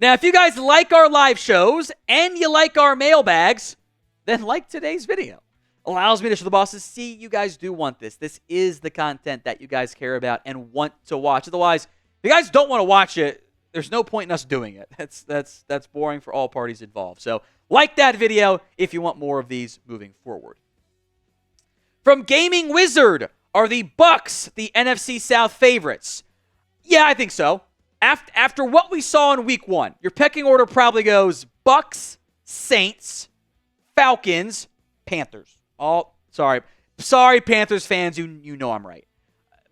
Now, if you guys like our live shows and you like our mailbags, then like today's video. Allows me to show the bosses, see, you guys do want this. This is the content that you guys care about and want to watch. Otherwise, if you guys don't want to watch it, there's no point in us doing it. That's boring for all parties involved. So like that video if you want more of these moving forward. From Gaming Wizard, are the Bucs the NFC South favorites? Yeah, I think so. After what we saw in Week 1, your pecking order probably goes Bucs, Saints, Falcons, Panthers. Sorry, Panthers fans, you know I'm right.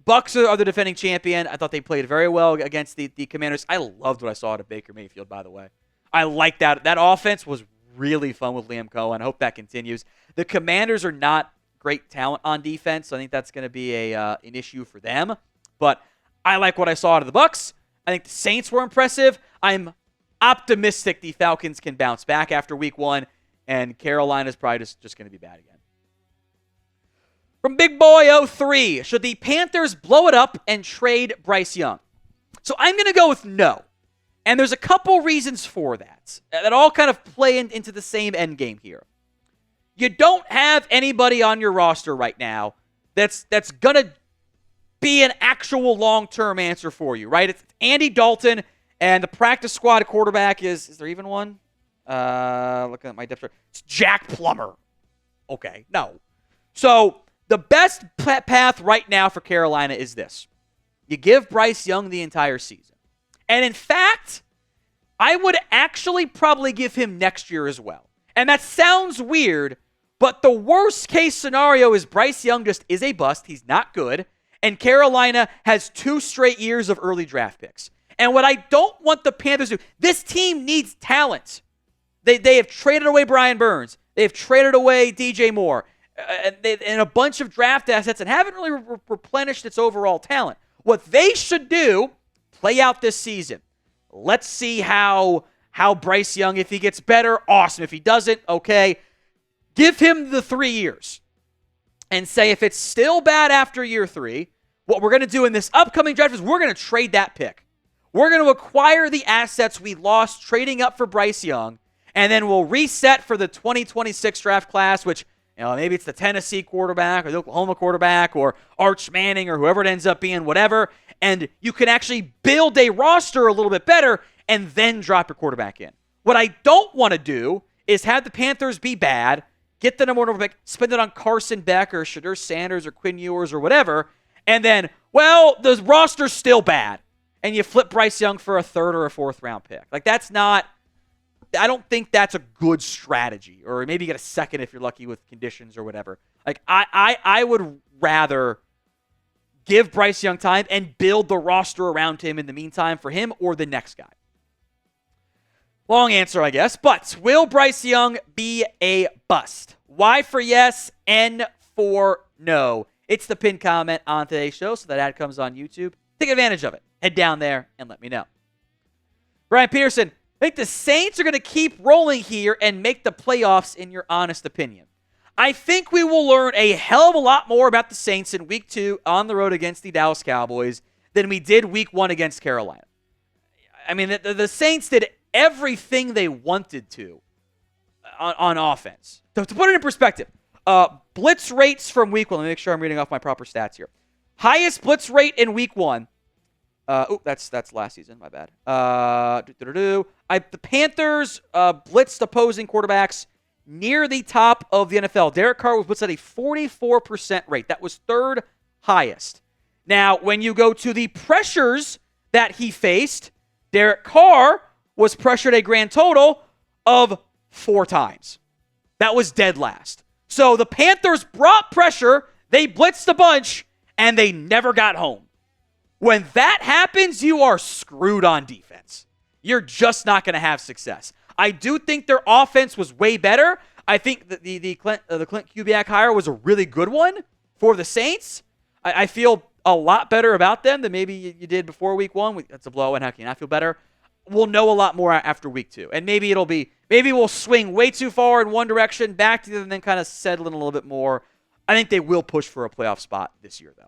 Bucs are the defending champion. I thought they played very well against the Commanders. I loved what I saw out of Baker Mayfield, by the way. I like that. That offense was really fun with Liam Cohen. I hope that continues. The Commanders are not great talent on defense, so I think that's going to be an issue for them. But I like what I saw out of the Bucs. I think the Saints were impressive. I'm optimistic the Falcons can bounce back after Week 1, and Carolina's probably just going to be bad again. From Big Boy 03, should the Panthers blow it up and trade Bryce Young? So I'm going to go with no. And there's a couple reasons for that all kind of play into the same end game here. You don't have anybody on your roster right now that's going to be an actual long-term answer for you, right? It's Andy Dalton, and the practice squad quarterback is there even one? Looking at my depth chart. It's Jack Plummer. Okay, no. So the best path right now for Carolina is this. You give Bryce Young the entire season. And in fact, I would actually probably give him next year as well. And that sounds weird, but the worst case scenario is Bryce Young just is a bust. He's not good. And Carolina has 2 straight years of early draft picks. And what I don't want the Panthers to do, this team needs talent. They have traded away Brian Burns. They have traded away DJ Moore. And a bunch of draft assets and haven't really replenished its overall talent. What they should do, play out this season. Let's see how Bryce Young, if he gets better, awesome. If he doesn't, okay. Give him the 3 years. And say if it's still bad after year 3, what we're going to do in this upcoming draft is we're going to trade that pick. We're going to acquire the assets we lost trading up for Bryce Young, and then we'll reset for the 2026 draft class, which, maybe it's the Tennessee quarterback or the Oklahoma quarterback or Arch Manning or whoever it ends up being, whatever, and you can actually build a roster a little bit better and then drop your quarterback in. What I don't want to do is have the Panthers be bad, get the number 1 overall pick, spend it on Carson Beck or Shadur Sanders or Quinn Ewers or whatever, and then, the roster's still bad, and you flip Bryce Young for a 3rd or a 4th round pick. That's not, I don't think that's a good strategy, or maybe you get a 2nd if you're lucky with conditions or whatever. I would rather give Bryce Young time and build the roster around him in the meantime for him or the next guy. Long answer, I guess, but will Bryce Young be a bust? Y for yes, N for no. It's the pinned comment on today's show, so that ad comes on YouTube. Take advantage of it. Head down there and let me know. Brian Peterson, I think the Saints are going to keep rolling here and make the playoffs in your honest opinion. I think we will learn a hell of a lot more about the Saints in Week 2 on the road against the Dallas Cowboys than we did Week 1 against Carolina. I mean, the Saints did everything they wanted to on offense. To put it in perspective, blitz rates from Week 1. Let me make sure I'm reading off my proper stats here. Highest blitz rate in Week 1. That's last season. My bad. The Panthers blitzed opposing quarterbacks near the top of the NFL. Derek Carr was blitzed at a 44% rate. That was 3rd highest. Now, when you go to the pressures that he faced, Derek Carr was pressured a grand total of 4 times. That was dead last. So the Panthers brought pressure, they blitzed a bunch, and they never got home. When that happens, you are screwed on defense. You're just not going to have success. I do think their offense was way better. I think that the Clint Kubiak hire was a really good one for the Saints. I feel a lot better about them than maybe you did before Week 1. That's a blow, and how can I feel better? We'll know a lot more after Week 2. And maybe we'll swing way too far in one direction, back to the other, and then kind of settle in a little bit more. I think they will push for a playoff spot this year, though.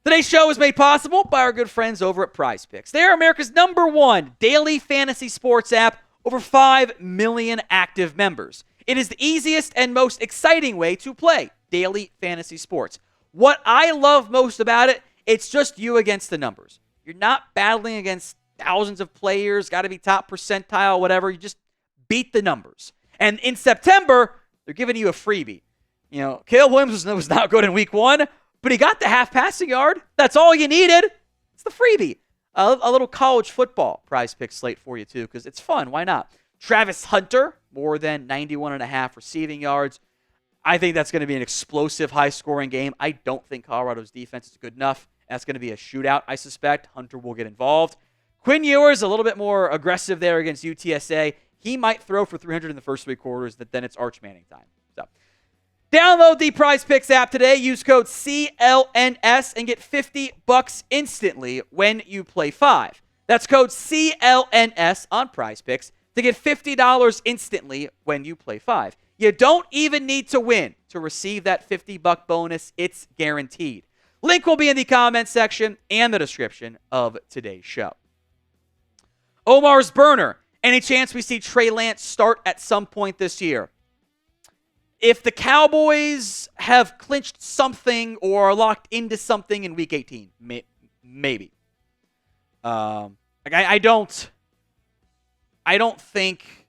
Today's show is made possible by our good friends over at Prize Picks. They are America's #1 daily fantasy sports app, over 5 million active members. It is the easiest and most exciting way to play daily fantasy sports. What I love most about it, it's just you against the numbers. You're not battling against thousands of players, got to be top percentile, whatever. You just beat the numbers. And in September, they're giving you a freebie. You know, Caleb Williams was not good in week 1, but he got the half passing yard. That's all you needed. It's the freebie. A little college football Prize Pick slate for you, too, because it's fun. Why not? Travis Hunter, more than 91.5 receiving yards. I think that's going to be an explosive, high-scoring game. I don't think Colorado's defense is good enough. That's going to be a shootout, I suspect. Hunter will get involved. Quinn Ewers, a little bit more aggressive there against UTSA. He might throw for 300 in the first 3 quarters, but then it's Arch Manning time. So, download the Prize Picks app today. Use code CLNS and get $50 instantly when you play 5. That's code CLNS on Prize Picks to get $50 instantly when you play 5. You don't even need to win to receive that $50 bonus. It's guaranteed. Link will be in the comment section and the description of today's show. Omar's Burner. Any chance we see Trey Lance start at some point this year? If the Cowboys have clinched something or are locked into something in Week 18, maybe. I don't think.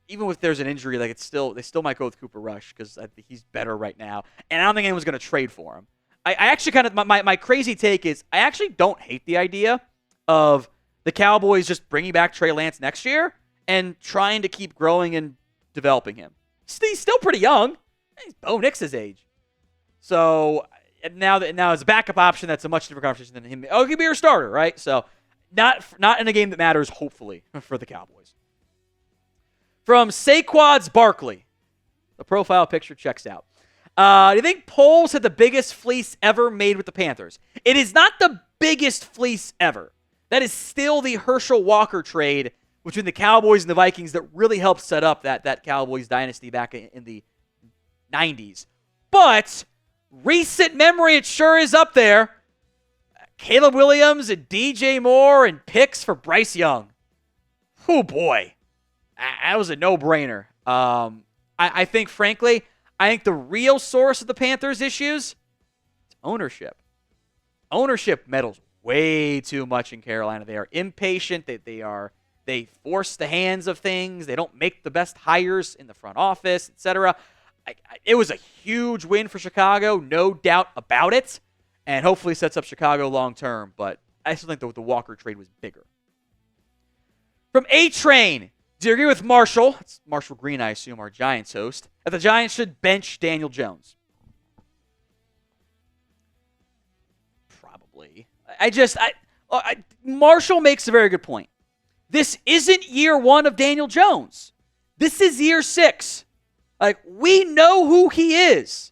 Even if there's an injury, like they still might go with Cooper Rush because I think he's better right now, and I don't think anyone's going to trade for him. I actually kind of my crazy take is I actually don't hate the idea of the Cowboys just bringing back Trey Lance next year and trying to keep growing and developing him. He's still pretty young. He's Bo Nix's age. So now as a backup option, that's a much different conversation than him. Oh, he could be your starter, right? So not in a game that matters, hopefully, for the Cowboys. From Saquad's Barkley. The profile picture checks out. Do you think Poles had the biggest fleece ever made with the Panthers? It is not the biggest fleece ever. That is still the Herschel Walker trade between the Cowboys and the Vikings that really helped set up that Cowboys dynasty back in the 90s. But recent memory, it sure is up there. Caleb Williams and DJ Moore and picks for Bryce Young. Oh, boy. That was a no-brainer. I think, frankly, the real source of the Panthers' issues is ownership. Ownership meddles way too much in Carolina. They are impatient. They force the hands of things. They don't make the best hires in the front office, etc. It was a huge win for Chicago, no doubt about it, and hopefully sets up Chicago long-term. But I still think the Walker trade was bigger. From A-Train. Do you agree with Marshall? It's Marshall Green, I assume, our Giants host, that the Giants should bench Daniel Jones? Probably. Marshall makes a very good point. This isn't year 1 of Daniel Jones. This is year 6. We know who he is.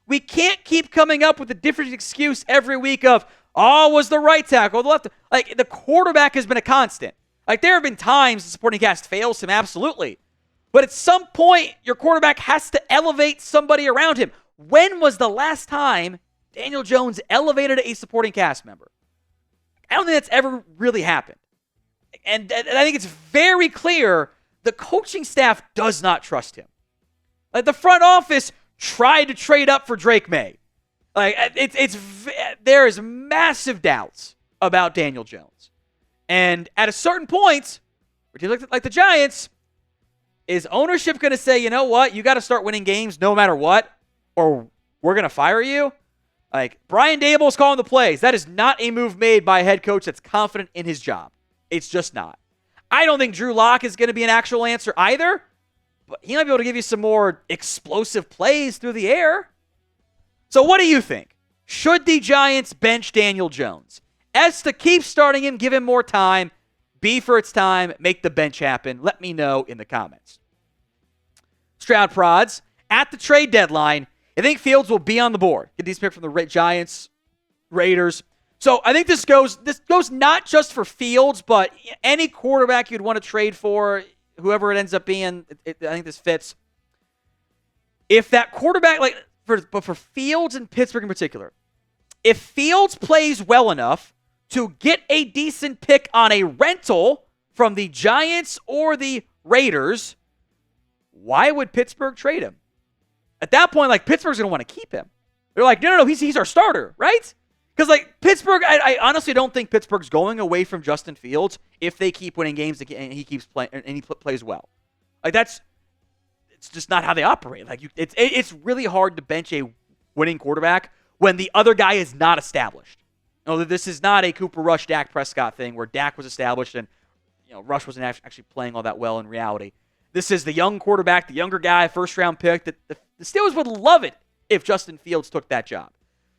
We can't keep coming up with a different excuse every week of, was the right tackle, the left. The quarterback has been a constant. There have been times the supporting cast fails him, absolutely. But at some point, your quarterback has to elevate somebody around him. When was the last time Daniel Jones elevated a supporting cast member? I don't think that's ever really happened. And I think it's very clear the coaching staff does not trust him. The front office tried to trade up for Drake May. There is massive doubts about Daniel Jones. And at a certain point, like the Giants, is ownership going to say, you know what, you got to start winning games no matter what, or we're going to fire you? Brian Daboll's calling the plays. That is not a move made by a head coach that's confident in his job. It's just not. I don't think Drew Lock is going to be an actual answer either, but he might be able to give you some more explosive plays through the air. So what do you think? Should the Giants bench Daniel Jones? S, to keep starting him, give him more time. B, for its time, make the bench happen. Let me know in the comments. Stroud Prods, at the trade deadline, I think Fields will be on the board. Get these picks from the Giants, Raiders. So I think this goes not just for Fields, but any quarterback you'd want to trade for, whoever it ends up being. I think this fits. If that quarterback, but for Fields and Pittsburgh in particular, If Fields plays well enough to get a decent pick on a rental from the Giants or the Raiders, why would Pittsburgh trade him? At that point, like, Pittsburgh's going to want to keep him. They're like, no, he's our starter, right? Because, like, Pittsburgh, I honestly don't think Pittsburgh's going away from Justin Fields if they keep winning games and he keeps playing and he plays well. Like, it's just not how they operate. Like, it's really hard to bench a winning quarterback when the other guy is not established. This is not a Cooper Rush, Dak Prescott thing where Dak was established and Rush wasn't actually playing all that well in reality. This is the young quarterback, the younger guy, first-round pick. The Steelers would love it if Justin Fields took that job.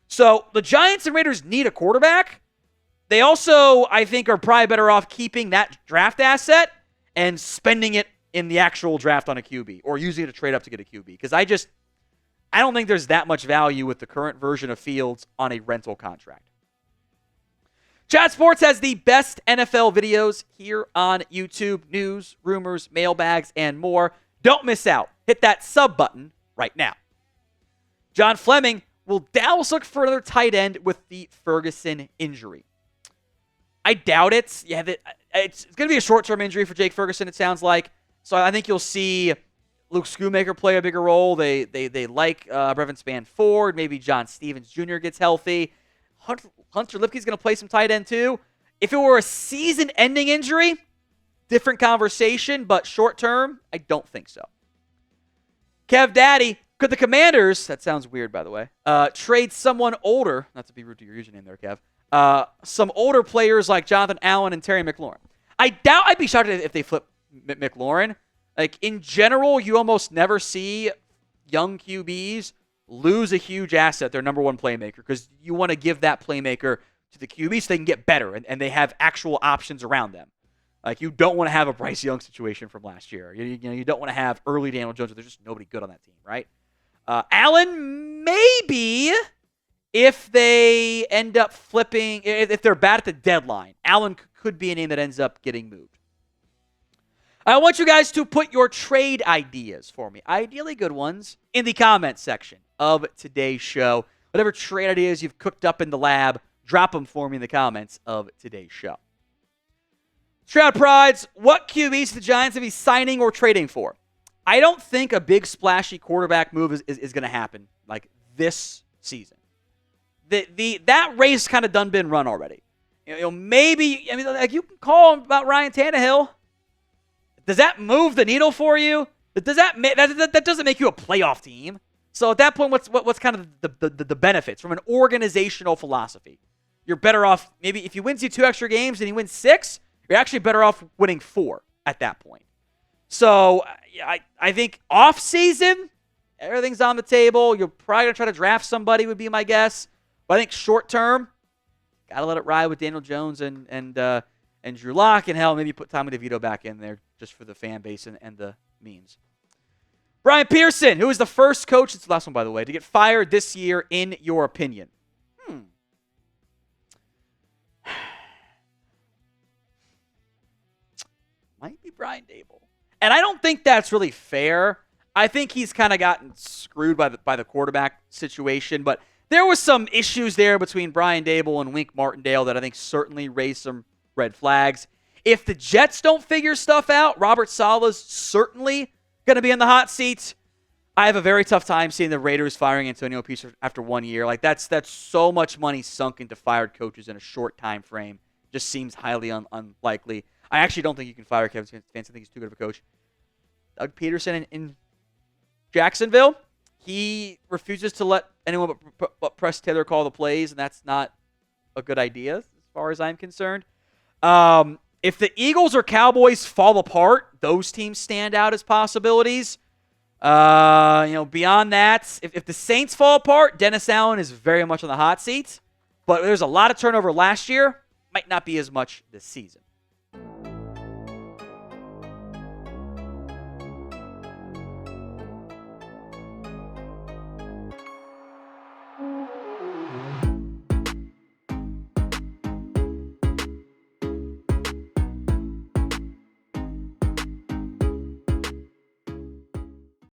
So the Giants and Raiders need a quarterback. They also, I think, are probably better off keeping that draft asset and spending it in the actual draft on a QB or using it to trade up to get a QB. Because I don't think there's that much value with the current version of Fields on a rental contract. Chat Sports has the best NFL videos here on YouTube. News, rumors, mailbags, and more. Don't miss out. Hit that sub button right now. John Fleming, will Dallas look for another tight end with the Ferguson injury? I doubt it. Yeah, it's going to be a short-term injury for Jake Ferguson, it sounds like. So I think you'll see Luke Schoonmaker play a bigger role. They like Brevin Spann-Ford. Maybe John Stevens Jr. gets healthy. Hunter Lipke's going to play some tight end too. If it were a season-ending injury, different conversation, but short-term, I don't think so. Kev Daddy, could the Commanders, that sounds weird by the way, trade someone older, not to be rude to your username there, Kev, some older players like Jonathan Allen and Terry McLaurin? I doubt I'd be shocked if they flip McLaurin. Like, in general, you almost never see young QBs lose a huge asset, their number one playmaker, because you want to give that playmaker to the QB so they can get better and they have actual options around them. Like, you don't want to have a Bryce Young situation from last year. You don't want to have early Daniel Jones. There's just nobody good on that team, right? Allen, maybe if they end up flipping, if they're bad at the deadline, Allen could be a name that ends up getting moved. I want you guys to put your trade ideas for me, ideally good ones, in the comments section of today's show. Whatever trade ideas you've cooked up in the lab, drop them for me in the comments of today's show. Stroud Prides, what QBs do the Giants be signing or trading for? I don't think a big splashy quarterback move is going to happen like this season. That race kind of done been run already. Maybe, I mean, like, you can call about Ryan Tannehill. Does that move the needle for you? That doesn't make you a playoff team. So at that point, what's kind of the benefits from an organizational philosophy? You're better off, maybe if he wins you 2 extra games and he wins 6, you're actually better off winning 4 at that point. So I think off season, everything's on the table. You're probably going to try to draft somebody would be my guess. But I think short term, got to let it ride with Daniel Jones and Drew Lock, and hell, maybe put Tommy DeVito back in there just for the fan base and the memes. Brian Pearson, who is the first coach, it's the last one by the way, to get fired this year in your opinion? Might be Brian Dable. And I don't think that's really fair. I think he's kind of gotten screwed by the quarterback situation, but there was some issues there between Brian Dable and Wink Martindale that I think certainly raised some red flags. If the Jets don't figure stuff out, Robert Saleh's certainly going to be in the hot seat. I have a very tough time seeing the Raiders firing Antonio Pierce after 1 year. Like, that's so much money sunk into fired coaches in a short time frame. Just seems highly unlikely. I actually don't think you can fire Kevin Stefanski. I think he's too good of a coach. Doug Peterson in Jacksonville, he refuses to let anyone but Press Taylor call the plays, and that's not a good idea as far as I'm concerned. If the Eagles or Cowboys fall apart, those teams stand out as possibilities. Beyond that, if the Saints fall apart, Dennis Allen is very much on the hot seat. But there's a lot of turnover last year. Might not be as much this season.